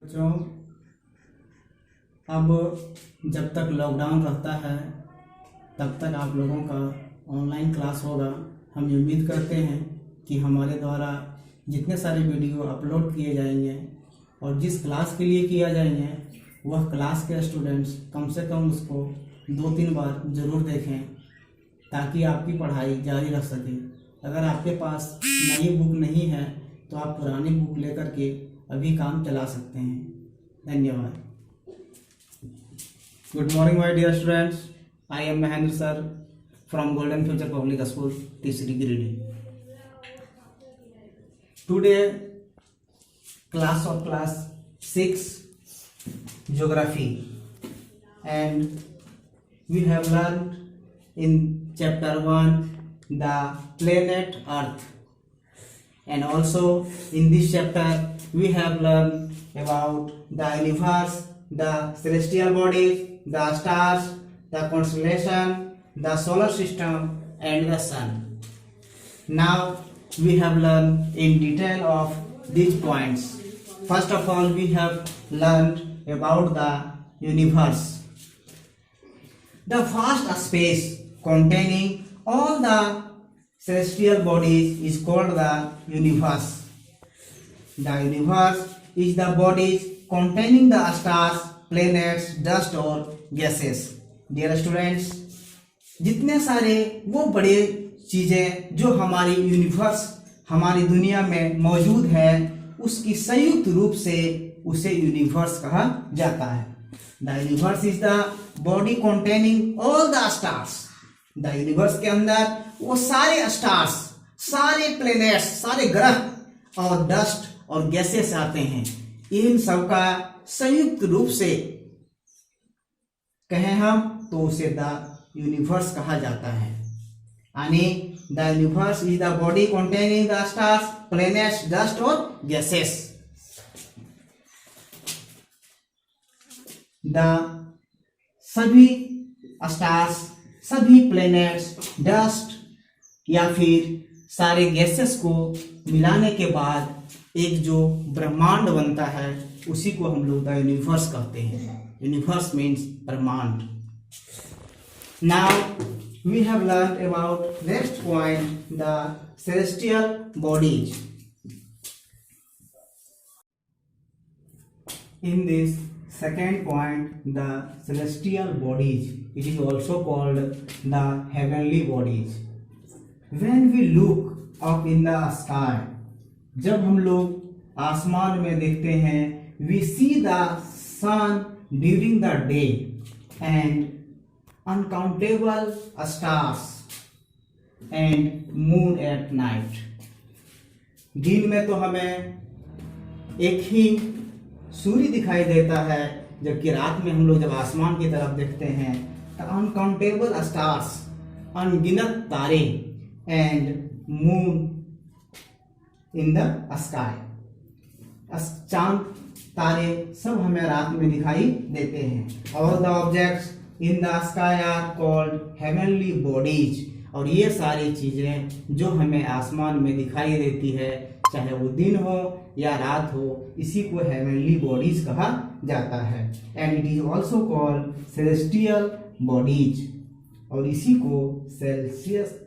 बच्चों, अब जब तक लॉकडाउन रहता है तब तक आप लोगों का ऑनलाइन क्लास होगा। हम उम्मीद करते हैं कि हमारे द्वारा जितने सारे वीडियो अपलोड किए जाएंगे और जिस क्लास के लिए किया जाएंगे वह क्लास के स्टूडेंट्स कम से कम उसको 2-3 बार ज़रूर देखें ताकि आपकी पढ़ाई जारी रख सकें। अगर आपके पास नई बुक नहीं है तो आप पुरानी बुक लेकर के अभी काम चला सकते हैं। धन्यवाद। Good morning my dear students, I am Mahendra sir from golden future public school, तीसरी grade. Today class 6 geography and we have learned in chapter 1 the planet Earth, and also in this chapter we have learned about the universe, the celestial bodies, the stars, the constellation, the solar system and the sun. Now we have learned in detail of these points. First of all, we have learned about the universe, the vast space containing all the celestial bodies is called the universe. The universe is the bodies containing the stars, planets, dust और gases. Dear students, जितने सारे वो बड़े चीजें जो हमारी universe हमारी दुनिया में मौजूद है उसकी संयुक्त रूप से उसे यूनिवर्स कहा जाता है। The universe is the body containing all the stars. The universe के अंदर वो सारे स्टार्स, सारे प्लैनेट्स, सारे ग्रह और डस्ट और गैसेस आते हैं। इन सब का संयुक्त रूप से कहें हम तो उसे द यूनिवर्स कहा जाता है। यानी the universe is the body containing the stars, planets, dust और गैसेस। द सभी स्टार्स, सभी प्लैनेट्स, डस्ट या फिर सारे गैसेस को मिलाने के बाद एक जो ब्रह्मांड बनता है उसी को हम लोग द यूनिवर्स कहते हैं। यूनिवर्स मीन्स ब्रह्मांड। Now we have learned about next point, the celestial bodies. In this second point, the celestial bodies, it is also called the heavenly bodies. When we look up in the sky, जब हम लोग आसमान में देखते हैं, we see the sun during the day and uncountable stars and moon at night. दिन में तो हमें एक ही सूर्य दिखाई देता है, जबकि रात में हम लोग जब आसमान की तरफ देखते हैं तो अनकाउंटेबल स्टार्स, अनगिनत तारे and moon in the sky, चांद तारे सब हमें रात में दिखाई देते हैं। All the objects in the sky are called heavenly bodies. और ये सारी चीजें जो हमें आसमान में दिखाई देती है, चाहे वो दिन हो या रात हो, इसी को हेवनली बॉडीज कहा जाता है। And it is also called celestial bodies, और इसी को सेल्सियस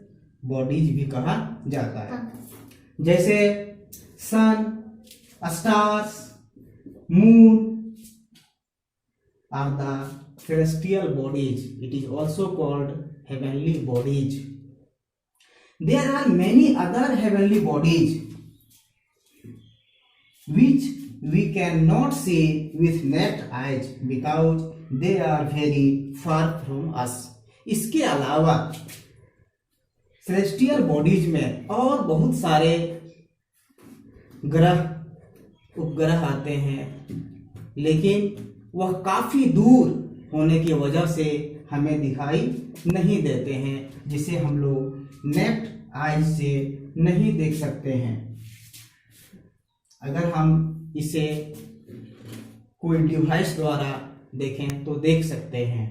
बॉडीज भी कहा जाता है। जैसे sun, stars, moon are the celestial bodies. It is also called heavenly bodies. There are many other heavenly bodies which we cannot see with naked eyes because they are very far from us. इसके अलावा celestial bodies में और बहुत सारे ग्रह, उपग्रह आते हैं, लेकिन वह काफी दूर होने की वजह से हमें दिखाई नहीं देते हैं, जिसे हम लोग नेक्ड आईज से नहीं देख सकते हैं। अगर हम इसे कोई डिवाइस द्वारा देखें तो देख सकते हैं।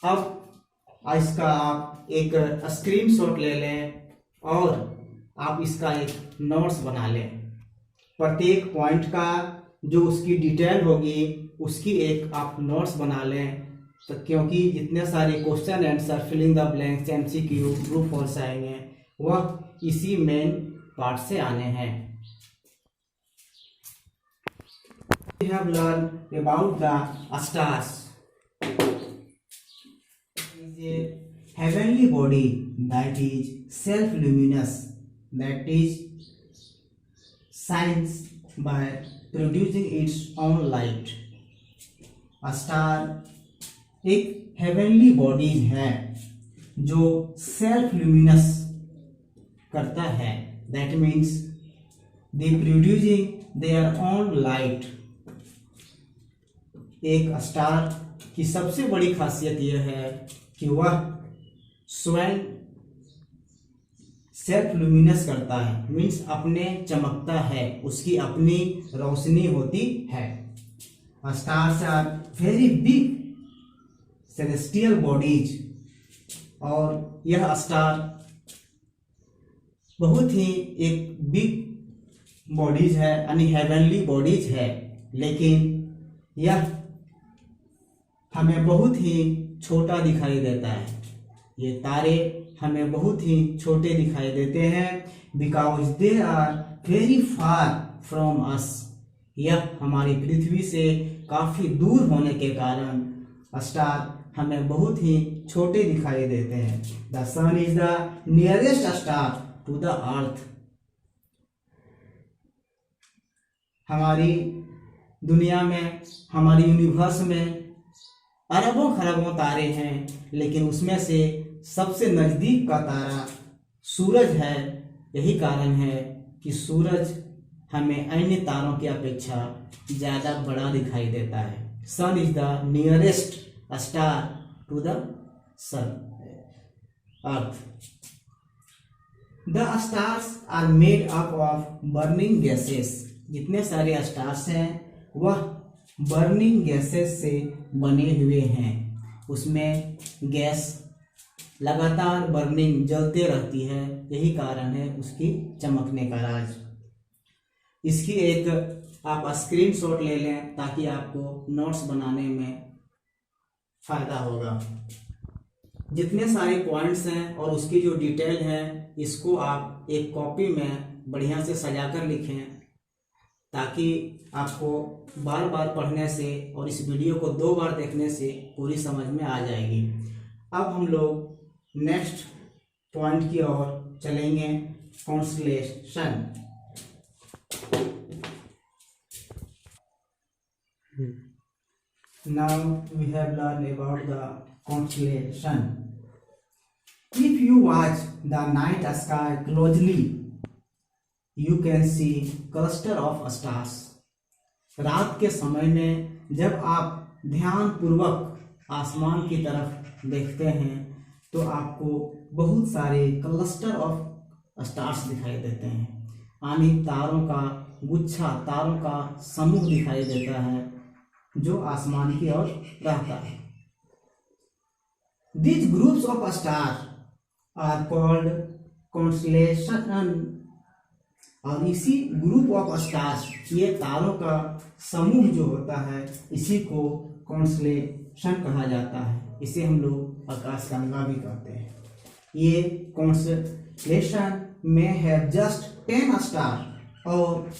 अब इसका आप एक स्क्रीनशॉट ले लें और आप इसका एक नोट्स बना लें। प्रत्येक पॉइंट का जो उसकी डिटेल होगी उसकी एक आप नोट्स बना लें, तो क्योंकि जितने सारे question answer filling the blanks MCQ true false आएंगे वह इसी मेन पार्ट से आने हैं। We have learned about the stars. It is a heavenly body that is self-luminous, that is shines by producing its own light. A star एक heavenly body है जो self luminous करता है, that means they producing their own light। एक star की सबसे बड़ी खासियत यह है कि वह स्वयं सेल्फ लुमिनस करता है, मीन्स अपने चमकता है, उसकी अपनी रोशनी होती है। Stars are very big celestial bodies, और यह स्टार बहुत ही एक बिग बॉडीज है, यानी हेवनली बॉडीज है, लेकिन यह हमें बहुत ही छोटा दिखाई देता है। ये तारे हमें बहुत ही छोटे दिखाई देते हैं, because they are very far from us. यह हमारी पृथ्वी से काफी दूर होने के कारण स्टार हमें बहुत ही छोटे दिखाई देते हैं। The sun is the nearest star to the earth. हमारी दुनिया में, हमारी यूनिवर्स में अरबों खरबों तारे हैं, लेकिन उसमें से सबसे नजदीक का तारा सूरज है। यही कारण है कि सूरज हमें अन्य तारों की अपेक्षा ज्यादा बड़ा दिखाई देता है। Sun is the nearest star to the sun earth. The stars are made up of burning gases. जितने सारे स्टार्स हैं वह बर्निंग गैसेस से बने हुए हैं। उसमें गैस लगातार बर्निंग जलते रहती है, यही कारण है उसकी चमकने का राज। इसकी एक आप स्क्रीनशॉट ले लें ताकि आपको नोट्स बनाने में फायदा होगा। जितने सारे पॉइंट्स हैं और उसकी जो डिटेल है इसको आप एक कॉपी में बढ़िया से सजाकर लिखें, ताकि आपको बार बार पढ़ने से और इस वीडियो को 2 बार देखने से पूरी समझ में आ जाएगी। अब हम लोग नेक्स्ट पॉइंट की ओर चलेंगे, constellation. Now we have learned about the constellation. If you watch the night sky closely, you can see cluster of stars. रात के समय में जब आप ध्यान पूर्वक आसमान की तरफ देखते हैं तो आपको बहुत सारे क्लस्टर ऑफ स्टार्स दिखाई देते हैं, यानी तारों का गुच्छा, तारों का समूह दिखाई देता है जो आसमान की ओर रहता है। These groups of stars are called constellation। और इसी ग्रुप ऑफ स्टार्स, ये तारों का समूह जो होता है, इसी को कॉन्स्टलेशन कहा जाता है। इसे हम लोग आकाशगंगा भी कहते हैं। ये कॉन्स्टलेशन में है जस्ट 10 स्टार और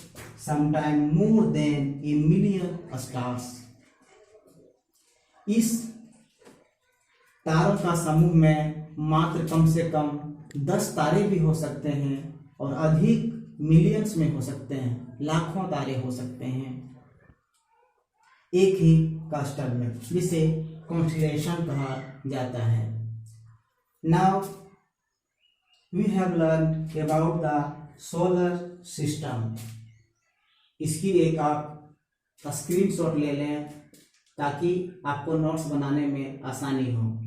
sometime more than a million stars. इस तारों का समूह में मात्र कम से कम 10 तारे भी हो सकते हैं और अधिक मिलियंस में हो सकते हैं, लाखों तारे हो सकते हैं एक ही क्लस्टर में, जिसे कॉन्स्टलेशन कहा जाता है। Now we have learn about the solar system. इसकी एक आप स्क्रीनशॉट ले लें ताकि आपको नोट्स बनाने में आसानी हो।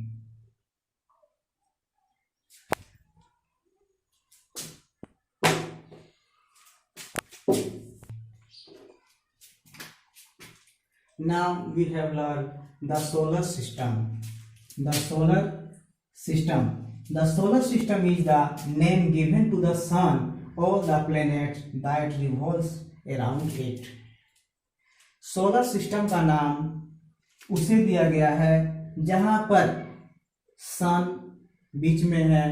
Now we have learned the solar system. The solar system. The solar system is the name given to the sun or the planet that revolves around it. Solar system का नाम उसे दिया गया है जहां पर सन बीच में है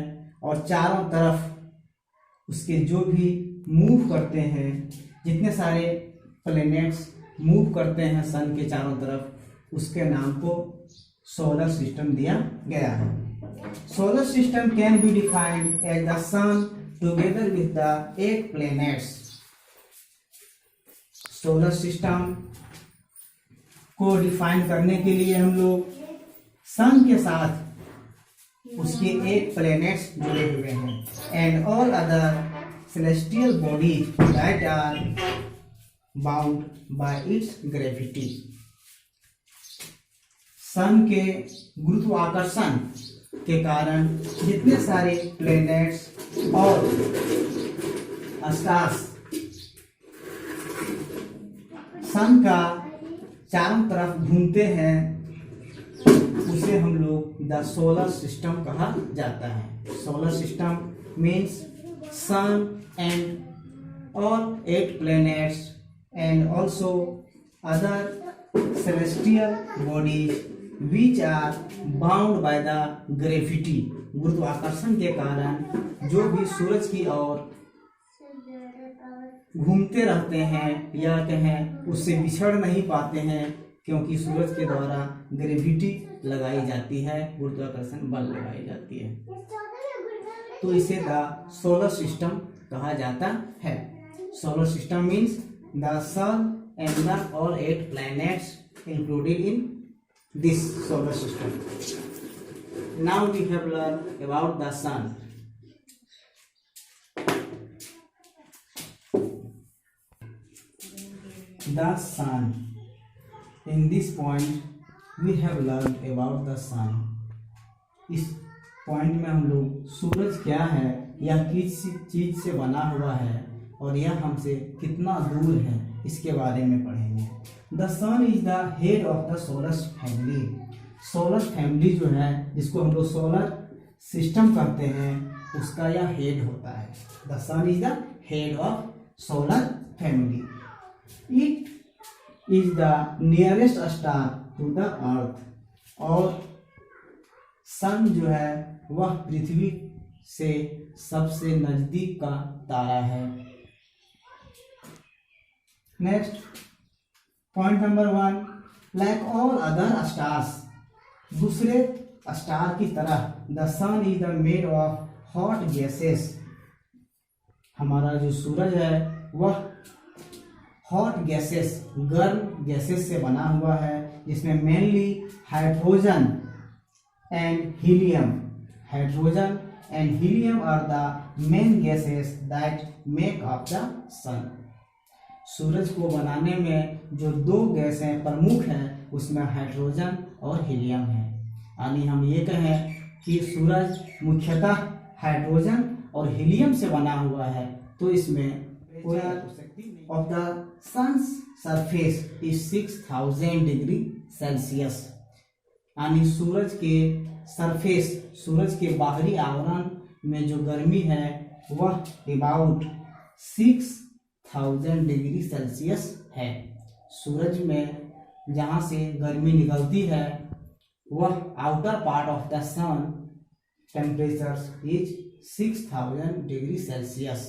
और चारों तरफ उसके जो भी मूव करते हैं, जितने सारे प्लैनेट्स मूव करते हैं सन के चारों तरफ, उसके नाम को सोलर सिस्टम दिया गया है। Solar system can be defined as the sun together with the 8 planets. Solar system को डिफाइन करने के लिए हम लोग सन के साथ उसके 8 प्लैनेट्स जुड़े हुए हैं, and all other celestial bodies that are bound by its gravity. Sun के गुरुत्वाकर्षण के कारण जितने सारे प्लैनेट्स और स्टार्स सन का चारों तरफ घूमते हैं, उसे हम लोग द सोलर सिस्टम कहा जाता है। Solar system means sun and all 8 planets and also other celestial bodies which are bound by the gravity। गुरुत्वाकर्षण के कारण जो भी सूरज की ओर घूमते रहते हैं या कहें उससे बिछड़ नहीं पाते हैं, क्योंकि सूरज के द्वारा ग्रेविटी लगाई जाती है, गुरुत्वाकर्षण बल लगाई जाती है, तो इसे द सोलर सिस्टम कहा जाता है। Solar system means the sun and the all 8 planets included in this solar system. Now we have learned about the sun. The sun. In this point we have learned about the sun. इस point में हम लोग सूरज क्या है, यह किस चीज से बना हुआ है और यह हमसे कितना दूर है, इसके बारे में पढ़ेंगे। The sun is the head of the solar family. Solar family जो है, जिसको हम लोग सोलर सिस्टम करते हैं, उसका यह हेड होता है। The sun is the head of solar family. It is the nearest star to the earth. और सन जो है वह पृथ्वी से सबसे नजदीक का तारा है। Next point number 1, like all other stars. दूसरे स्टार की तरह the sun is the made of hot gases. हमारा जो सूरज है वह हॉट गैसेस, गर्म गैसेस से बना हुआ है, जिसमें mainly hydrogen and helium. Hydrogen and helium are the main gases that make up the sun. सूरज को बनाने में जो 2 गैसें प्रमुख हैं, उसमें हाइड्रोजन और हीलियम है। यानी हम ये कहें कि सूरज मुख्यतः हाइड्रोजन और हीलियम से बना हुआ है, तो इसमें of the sun's surface is 6000 degree Celsius. यानी सूरज के सरफेस, सूरज के बाहरी आवरण में जो गर्मी है वह अबाउट 6000 डिग्री सेल्सियस है। सूरज में जहाँ से गर्मी निकलती है वह outer part of the sun temperature is 6000 degree Celsius.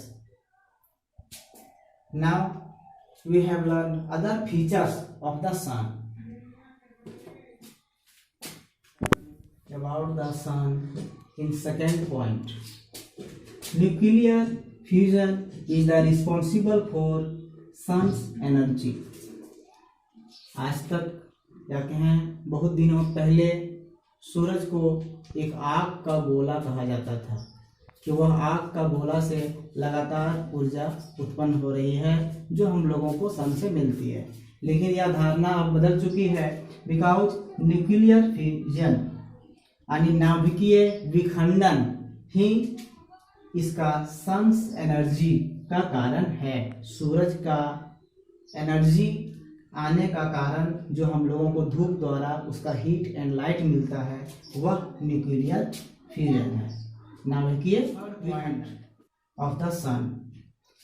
Now we have learn other features of the sun. About the sun in second point, nuclear fusion is the responsible for sun's energy। आज तक या कहें बहुत दिनों पहले सूरज को एक आग का गोला कहा जाता था, कि वह आग का गोला से लगातार ऊर्जा उत्पन्न हो रही है जो हम लोगों को सन से मिलती है। लेकिन यह धारणा अब बदल चुकी है, बिकॉज न्यूक्लियर फ्यूजन यानी नाभिकीय विखंडन ही इसका सन्स एनर्जी का कारण है। सूरज का एनर्जी आने का कारण जो हम लोगों को धूप द्वारा उसका हीट एंड लाइट मिलता है वह न्यूक्लियर फ्यूजन है, नाभिकीय विखंडन of the sun.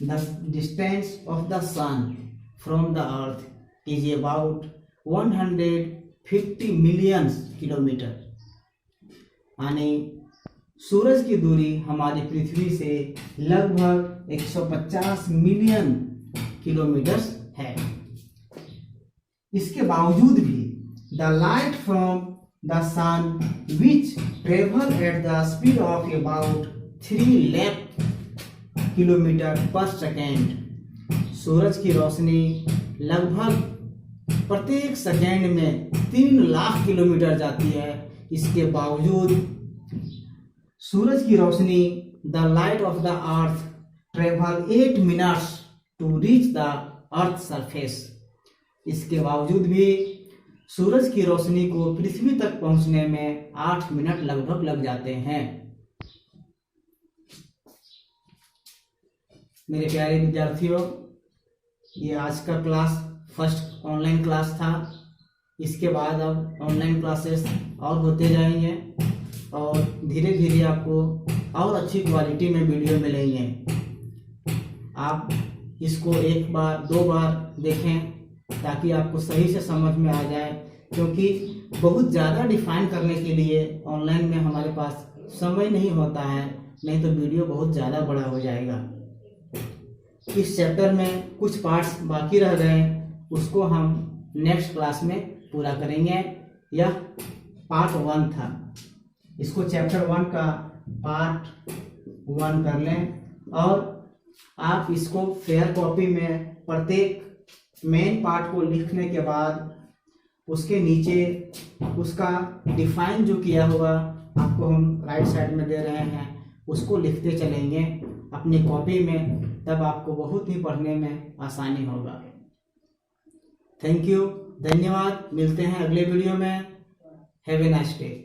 The distance of the sun from the earth is about 150 million kilometre, यानी सूरज की दूरी हमारी पृथ्वी से लगभग 150 मिलियन किलोमीटर है। इसके बावजूद भी the light from the sun which travel at the speed of about 3 lakh kilometre per second, सूरज की रोशनी लगभग प्रत्येक सेकेंड में 3 लाख किलोमीटर जाती है। इसके बावजूद सूरज की रोशनी the light of the earth travel 8 minutes to reach the earth surface, इसके बावजूद भी सूरज की रोशनी को पृथ्वी तक पहुंचने में 8 मिनट लगभग लग जाते हैं। मेरे प्यारे विद्यार्थियों, ये आज का क्लास फर्स्ट ऑनलाइन क्लास था। इसके बाद अब ऑनलाइन क्लासेस और होते जाएंगे और धीरे धीरे आपको और अच्छी क्वालिटी में वीडियो मिलेंगे। आप इसको एक बार 2 बार देखें ताकि आपको सही से समझ में आ जाए, क्योंकि बहुत ज़्यादा डिफाइन करने के लिए ऑनलाइन में हमारे पास समय नहीं होता है, नहीं तो वीडियो बहुत ज़्यादा बड़ा हो जाएगा। इस चैप्टर में कुछ पार्ट्स बाकी रह गए, उसको हम नेक्स्ट क्लास में पूरा करेंगे। यह पार्ट 1 था, इसको चैप्टर 1 का पार्ट 1 कर लें और आप इसको फेयर कॉपी में प्रत्येक मेन पार्ट को लिखने के बाद उसके नीचे उसका डिफाइन जो किया हुआ आपको हम राइट साइड में दे रहे हैं, उसको लिखते चलेंगे अपनी कॉपी में, तब आपको बहुत ही पढ़ने में आसानी होगा। थैंक यू, धन्यवाद। मिलते हैं अगले वीडियो में। Have a nice day.